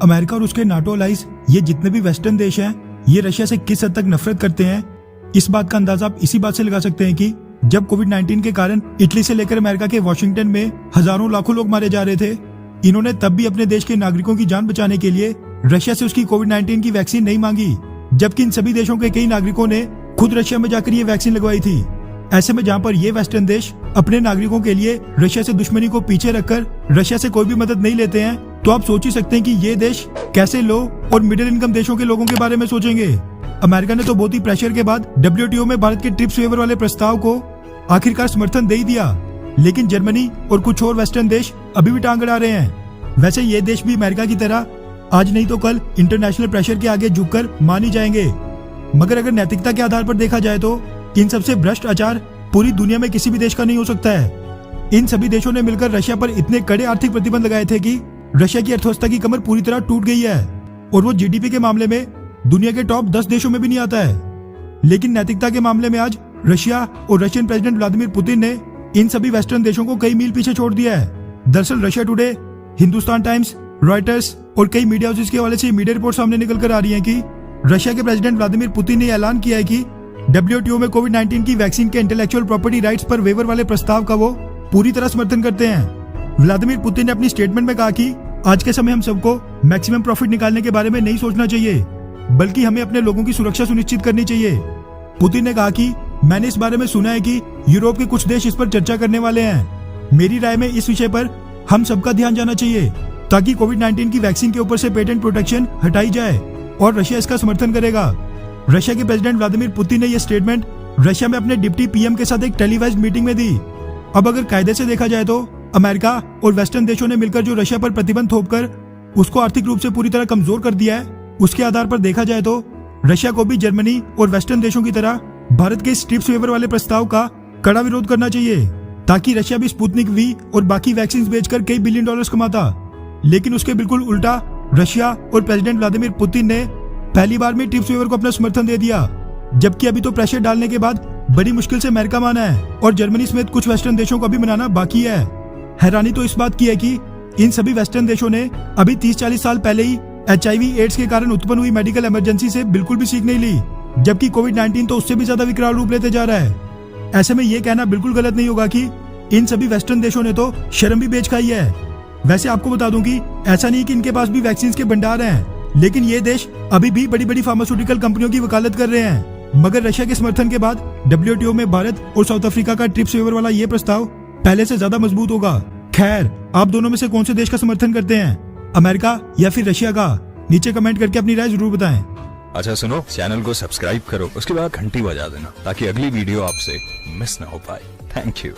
America और उसके NATO allies, ये जितने भी वेस्टर्न देश हैं, ये रशिया से किस हद तक नफरत करते हैं। इस बात का अंदाजा आप इसी बात से लगा सकते हैं कि जब कोविड-19 के कारण इटली से लेकर अमेरिका के वॉशिंगटन में हजारों लाखों लोग मारे जा रहे थे, इन्होंने तब भी अपने देश के नागरिकों की जान बचाने के लिए रशिया से उसकी कोविड-19 की वैक्सीन नहीं मांगी, जबकि इन सभी देशों के कई नागरिकों ने खुद रशिया में जाकर ये वैक्सीन लगवाई थी। ऐसे में जहां पर ये वेस्टर्न देश अपने नागरिकों के लिए रशिया से दुश्मनी को पीछे रखकर रशिया से कोई भी मदद नहीं लेते हैं, तो आप सोच ही सकते हैं कि ये देश कैसे लो और मिडिल इनकम देशों के लोगों के बारे में सोचेंगे। अमेरिका ने तो बहुत ही प्रेशर के बाद WTO में भारत के ट्रिप्स वेवर वाले प्रस्ताव को आखिरकार समर्थन दे ही दिया, लेकिन जर्मनी और कुछ और वेस्टर्न देश अभी भी टांग अड़ा रहे हैं। वैसे ये देश भी अमेरिका की तरह आज नहीं तो कल इंटरनेशनल प्रेशर के आगे झुककर मान ही जाएंगे, मगर अगर नैतिकता के आधार पर देखा जाए तो इन सबसे भ्रष्ट आचार पूरी दुनिया में किसी भी देश का नहीं हो सकता है। इन सभी देशों ने मिलकर रशिया पर इतने कड़े आर्थिक प्रतिबंध लगाए थे कि रशिया की अर्थव्यवस्था की कमर पूरी तरह टूट गई है और वो GDP के मामले में दुनिया के टॉप 10 देशों में भी नहीं आता है। लेकिन नैतिकता के मामले में आज रशिया और रशियन प्रेसिडेंट व्लादिमीर पुतिन ने इन सभी वेस्टर्न देशों को कई मील पीछे छोड़ दिया है। दरअसल Russia today, Hindustan times, Reuters और कई मीडिया हाउसेस के हवाले से मीडिया रिपोर्ट सामने निकल कर आ रही है कि रशिया के प्रेसिडेंट व्लादिमीर पुतिन ने ऐलान किया है कि WTO में कोविड-19 की वैक्सीन के इंटेलेक्चुअल प्रॉपर्टी राइट्स पर वेवर वाले प्रस्ताव का वो पूरी तरह समर्थन करते हैं। व्लादिमीर पुतिन ने अपनी स्टेटमेंट में कहा कि आज के समय हम सबको मैक्सिमम प्रॉफिट निकालने के बारे में नहीं सोचना चाहिए, बल्कि हमें अपने लोगों की सुरक्षा सुनिश्चित करनी चाहिए। पुतिन ने कहा कि मैंने इस बारे में सुना है कि यूरोप के कुछ देश इस पर चर्चा करने वाले हैं। मेरी राय में इस विषय पर हम सबका ध्यान जाना चाहिए ताकि कोविड-19 की वैक्सीन के ऊपर से पेटेंट प्रोटेक्शन हटाई जाए और रशिया इसका समर्थन करेगा। रशिया के प्रेसिडेंट व्लादिमीर पुतिन ने यह स्टेटमेंट रशिया में अपने डिप्टी PM के साथ एक टेलीवाइज्ड मीटिंग में दी। अब अगर कायदे से देखा जाए तो अमेरिका और वेस्टर्न देशों ने मिलकर जो रशिया पर प्रतिबंध थोपकर उसको आर्थिक रूप से पूरी तरह कमजोर कर दिया है, उसके आधार पर देखा जाए तो रशिया को भी जर्मनी और वेस्टर्न देशों की तरह भारत के ट्रिप्स वेवर वाले प्रस्ताव का कड़ा विरोध करना चाहिए, ताकि रशिया भी स्पुतनिक V और बाकी वैक्सीन बेचकर कई बिलियन डॉलर्स कमाता। लेकिन उसके बिल्कुल उल्टा रशिया और प्रेसिडेंट व्लादिमीर पुतिन ने पहली बार में ट्रिप्स वेवर को अपना समर्थन दे दिया, जबकि अभी तो प्रेशर डालने के बाद बड़ी मुश्किल से अमेरिका माना है और जर्मनी समेत कुछ वेस्टर्न देशों को भी मनाना बाकी है। हैरानी तो इस बात की है कि इन सभी वेस्टर्न देशों ने अभी 30-40 साल पहले ही HIV एड्स के कारण उत्पन्न हुई मेडिकल इमरजेंसी से बिल्कुल भी सीख नहीं ली, जबकि कोविड-19 तो उससे भी ज्यादा विकराल रूप लेते जा रहा है। ऐसे में ये कहना बिल्कुल गलत नहीं होगा कि इन सभी वेस्टर्न देशों ने तो शर्म भी बेच खाई है। वैसे आपको बता दूं कि ऐसा नहीं कि इनके पास भी वैक्सीन के भंडार हैं, लेकिन ये देश अभी भी बड़ी बड़ी फार्मास्यूटिकल कंपनियों की वकालत कर रहे हैं। मगर रशिया के समर्थन के बाद WTO में भारत और साउथ अफ्रीका का ट्रिप्स वेवर वाला ये प्रस्ताव पहले से ज्यादा मजबूत होगा। खैर, आप दोनों में से कौन से देश का समर्थन करते हैं, अमेरिका या फिर रशिया का? नीचे कमेंट करके अपनी राय जरूर बताएं। अच्छा सुनो, चैनल को सब्सक्राइब करो, उसके बाद घंटी बजा देना ताकि अगली वीडियो आपसे मिस ना हो पाए। Thank you.